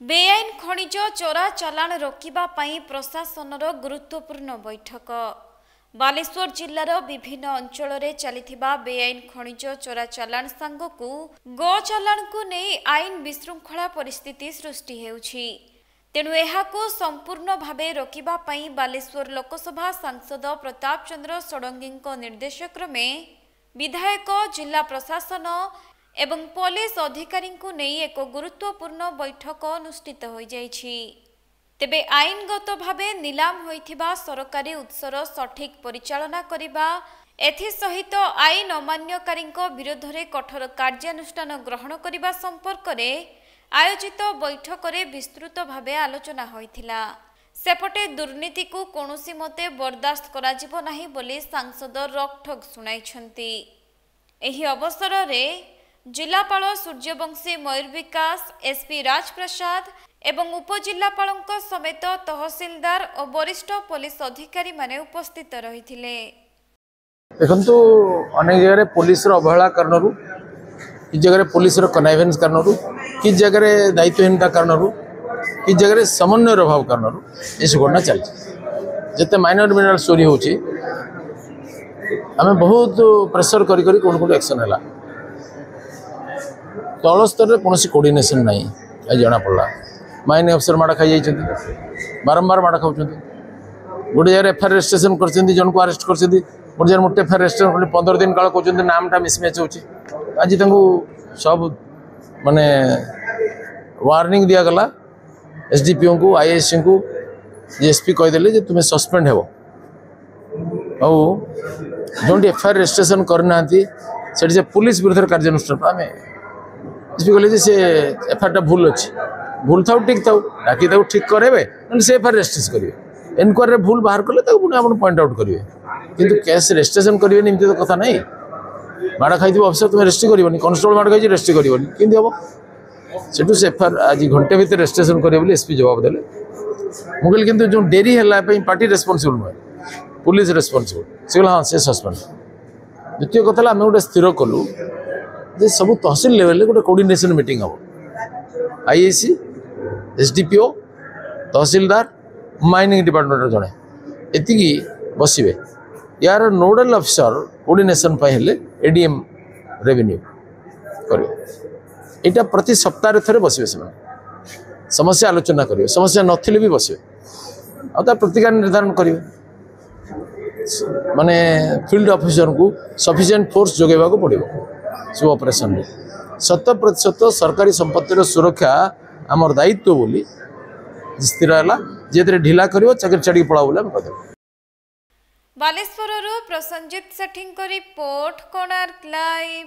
बेआईन खनिज चोरा चालाण रोकिबा पई प्रशासनर गुरुत्वपूर्ण बैठक। बालेश्वर जिल्लार विभिन्न अंचल रे चलिथिबा बेआईन खनिज चोरा चालाण सांगकु गो चालाण को नहीं आईन विशृंखला परिस्थिति सृष्टि हेउछि। तेणु एहाकु संपूर्ण भावे रोकिबा पई बालेश्वर लोकसभा सांसद प्रताप चंद्र षडंगी निर्देश क्रमे विधायक जिला प्रशासन एवं पुलिस अधिकारी को नहीं एक गुरुत्वपूर्ण बैठक अनुष्ठित हो जाइछि। तेबे आईनगत भावे नीलाम होइथिबा सरकारी उत्सर सठिक परिचालना करिबा एथि सहित आईन अमान्यकारी विरोध में कठोर कार्यानुष्ठान ग्रहण करने संपर्क में आयोजित बैठक में विस्तृत भावे आलोचना होइथिला। सेपटे दुर्नीति को कौनसी मते बर्दाश्त कराजिबो नाही बोली सांसद रोकठोक सुनाइछंती। एही अवसर में जिलापाल सूर्यवंशी मयूर विकास एसपी राजप्रसाद एवं उपजिलापाल समेत तहसीलदार और वरिष्ठ पुलिस अधिकारी माने उपस्थित रहिथिले। देखंतु अनेक जगह पुलिस अवहेला कारणरू कि जगह पुलिस कनाइवेंस कारणरू कि जगह दायित्वहीनता कारणरू कि जगह समन्वय अभाव कारणरू ये घटना चलती। जिते माइनर मिनरल चोरी होची आम बहुत प्रेसर करी करी कौन कौन एक्शन है तल स्तर में कौन कोऑर्डिनेशन नहीं आज जना पड़ा। माइन अफसर माड़ खाई बारंबार माड़ खाऊँ गोटे जगह एफआईआर रजिस्ट्रेशन कर जन को अरेस्ट कर गोटे जगह मोटे एफआईआर रजिस्ट्रेशन कर 15 दिन काल कहते नामटा मिसमैच होची। आज सब माने वार्निंग दिगला एसडीपीओ को आईएएस को एसपी कहीदे तुम्हें सस्पेंड हो जो एफआईआर रजिस्ट्रेशन करना से पुलिस विरुद्ध कार्यानुष्ठान आम एसपी कहले से एफआईआर भूल अच्छी भूल था ठीक था डाकी ठीक करेंगे से एफआईआर रजिस्ट्रेशन करेंगे इनक्वारी भूल बाहर कले पॉइंट आउट करेंगे किंतु केस रजिस्ट्रेशन करेंगे एमती तो कथा नहीं। माड़ खाई अफिसर तुम्हें रेजिस्ट्री कर कनस्टेबल माड़ खाई रेजिस्ट्री कर हम से एफआईआर आज घंटे भितर रजिस्ट्रेशन करेंगे एसपी जवाब देले। मुझे किंतु जो डेरी है पार्टी रेस्पॉन्सिबल नुहे पुलिस रेस्पॉन्सिबल से हाँ से सस्पेंड। द्वितीय कथा आम गोटे स्थिर कलु सब तहसील लेवल गोटे कोऑर्डिनेशन मीटिंग हम आईएसी एसडीपीओ तहसीलदार माइनिंग डिपार्टमेंट जड़े एति बसवे यार नोडल अफिसर कोऑर्डिनेशन हेले एडीएम रेवेन्यू करेंगे यहाँ प्रति सप्ताह थे बसवे से समस्या आलोचना करेंगे समस्या नथिले भी बसवे आ प्रतिकार निर्धारण करेंगे माने फील्ड ऑफिसर को सफिशिएंट फोर्स जोगेवा को पड़ो सब ऑपरेशन में 100% सरकारी संपत्तिर सुरक्षा आमर दायित्व बोली स्थिर है जे ढिला कर चाकरी छाड़ी पड़ा बोले कहते। बालेश्वर प्रसंजित सेठी रिपोर्ट कोणार्क लाइव।